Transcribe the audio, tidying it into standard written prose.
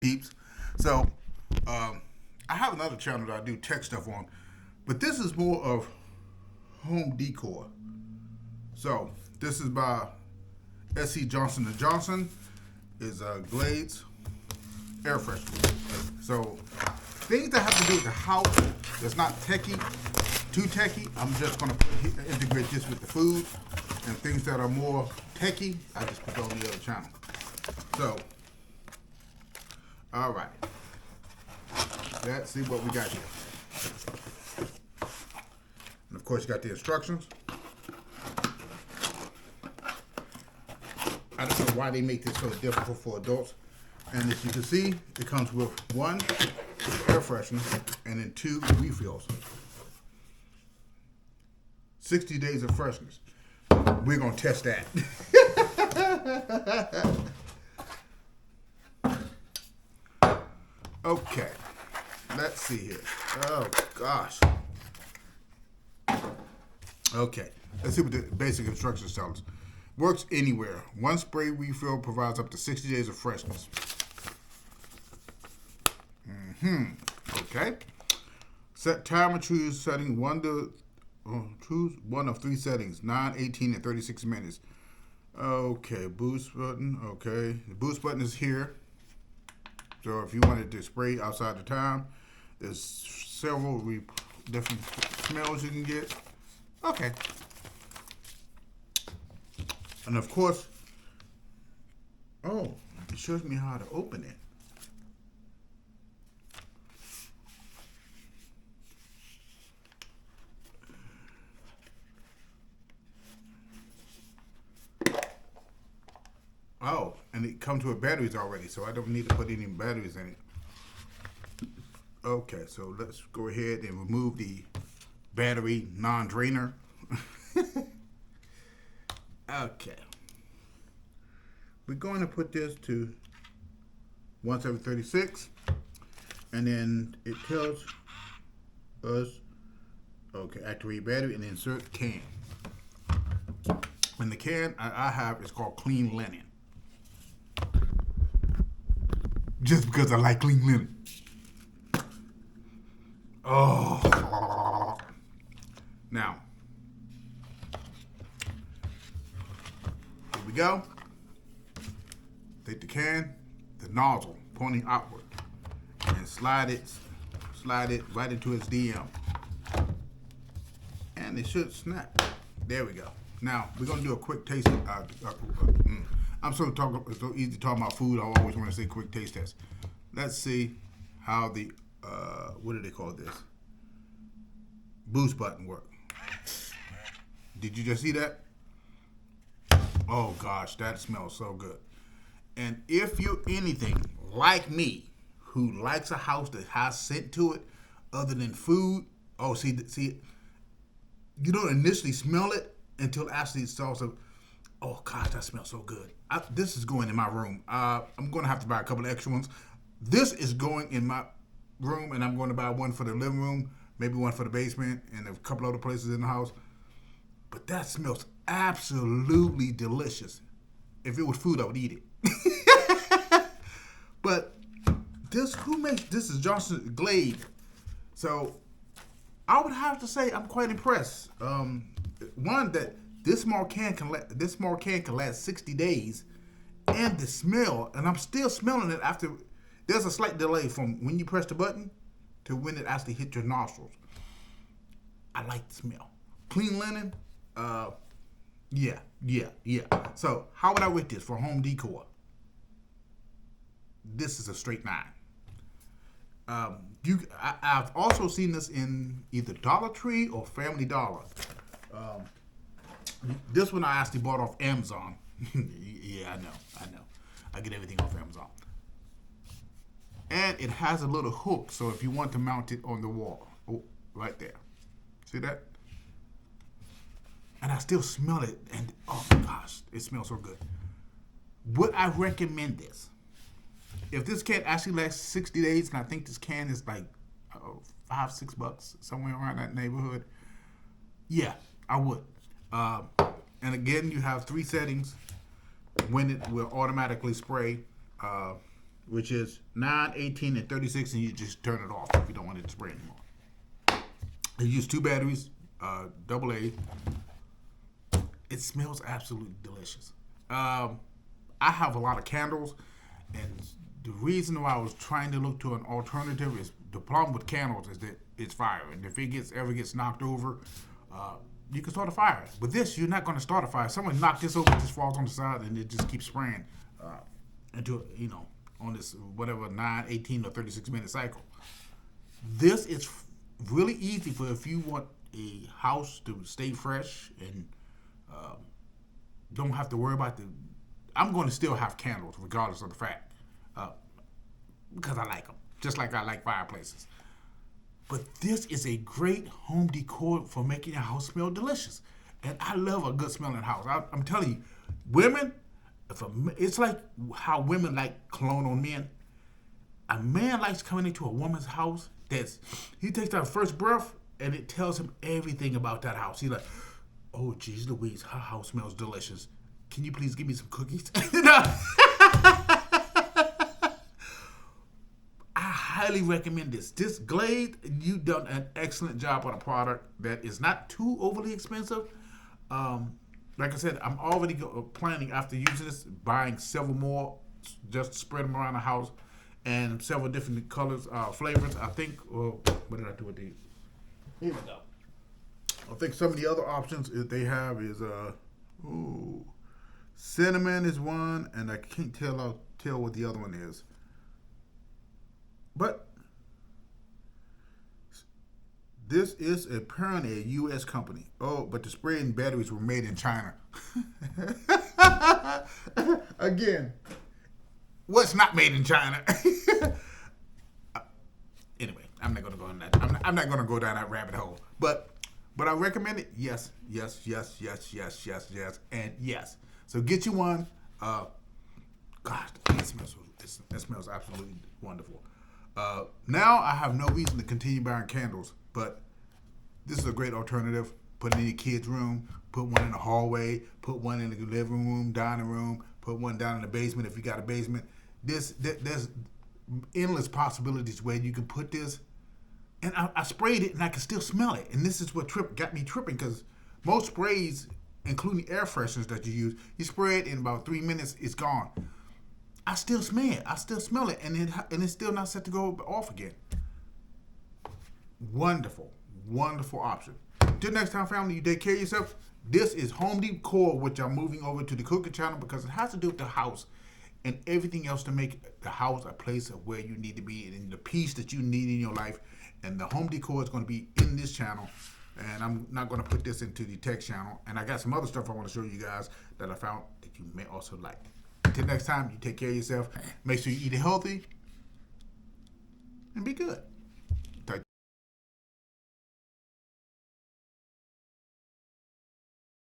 peeps. So, I have another channel that I do tech stuff on, but this is more of home decor. So, this is by SC Johnson & Johnson. Is Glade's air freshener. So, things that have to do with the house that's not too techy, I'm just going to integrate this with the food. And things that are more techy, I just put on the other channel. So, all right. Let's see what we got here. And of course, you got the instructions. I don't know why they make this so difficult for adults. And as you can see, it comes with one air freshener and then 2 refills. 60 days of freshness. We're going to test that. Okay. Let's see here. Oh, gosh. Okay. Let's see what the basic instructions tell us. Works anywhere. One spray refill provides up to 60 days of freshness. Okay. Set timer, choose setting choose one of 3 settings, 9, 18, and 36 minutes. Okay, boost button. Okay, the boost button is here. So if you wanted to spray outside the time, there's several different smells you can get. Okay. And of course, it shows me how to open it. Oh, and it comes with batteries already, so I don't need to put any batteries in it. Okay, so let's go ahead and remove the battery non-drainer. Okay. We're going to put this to once every 36, and then it tells us, okay, activate battery and insert can. And the can I have is called clean linen. Just because I like clean linen. Oh. Now, here we go. Take the can, the nozzle pointing outward, and slide it right into its DM. And it should snap. There we go. Now, we're going to do a quick taste. I'm so easy to talk about food, I always want to say quick taste test. Let's see how the, what do they call this? Boost button work. Did you just see that? Oh gosh, that smells so good. And if you're anything like me, who likes a house that has scent to it, other than food, see, you don't initially smell it until actually it starts to, oh gosh, that smells so good. This is going in my room. I'm going to have to buy a couple of extra ones. This is going in my room, and I'm going to buy one for the living room, maybe one for the basement, and a couple other places in the house. But that smells absolutely delicious. If it was food, I would eat it. But who makes this? Is Johnson Glade. So I would have to say I'm quite impressed. One, that this small can can last 60 days, and the smell, and I'm still smelling it after. There's a slight delay from when you press the button to when it actually hit your nostrils. I like the smell. Clean linen, yeah. So how would I rate this for home decor? This is a straight 9. I've also seen this in either Dollar Tree or Family Dollar. This one I actually bought off Amazon. Yeah, I know. I get everything off Amazon. And it has a little hook, so if you want to mount it on the wall, right there. See that? And I still smell it, and oh my gosh, it smells so good. Would I recommend this? If this can actually last 60 days, and I think this can is like $5-6, somewhere around that neighborhood, yeah, I would. And again, you have 3 settings when it will automatically spray. which is 9, 18, and 36, and you just turn it off if you don't want it to spray anymore. You use 2 batteries, AA. It smells absolutely delicious. I have a lot of candles, and the reason why I was trying to look to an alternative is the problem with candles is that it's fire, and if it ever gets knocked over, you can start a fire. But this, you're not going to start a fire. Someone knocked this over, it just falls on the side, and it just keeps spraying into, on this whatever 9, 18, or 36-minute cycle. This is really easy for if you want a house to stay fresh and don't have to worry about I'm going to still have candles regardless of the fact, because I like them, just like I like fireplaces. But this is a great home decor for making your house smell delicious. And I love a good smelling house. I'm telling you, women, it's like how women like cologne on men. A man likes coming into a woman's house he takes that first breath and it tells him everything about that house. He's like, oh, geez Louise, her house smells delicious. Can you please give me some cookies? I highly recommend this. This Glade, you've done an excellent job on a product that is not too overly expensive. Like I said, I'm already planning after using this, buying several more, just to spread them around the house, and several different colors, flavors. I think, what did I do with these? Here we go. I think some of the other options that they have is, cinnamon is one, and I can't tell what the other one is. But this is apparently a U.S. company. Oh, but the spray and batteries were made in China. Again, what's not made in China? Anyway, I'm not going to go in that. I'm not going to go down that rabbit hole. But I recommend it. Yes, yes, yes, yes, yes, yes, yes, and yes. So get you one. Gosh, it smells absolutely wonderful. Now I have no reason to continue buying candles, but this is a great alternative. Put it in your kid's room, put one in the hallway, put one in the living room, dining room, put one down in the basement if you got a basement. There's endless possibilities where you can put this. And I sprayed it and I can still smell it. And this is what got me tripping, because most sprays, including air fresheners that you use, you spray it in about 3 minutes, it's gone. I still smell it. And it's still not set to go off again. Wonderful, wonderful option. Till next time, family, you take care of yourself. This is home decor, which I'm moving over to the cooking channel because it has to do with the house and everything else to make the house a place of where you need to be and the peace that you need in your life. And the home decor is going to be in this channel. And I'm not going to put this into the tech channel. And I got some other stuff I want to show you guys that I found that you may also like. Until next time, you take care of yourself. Make sure you eat healthy and be good.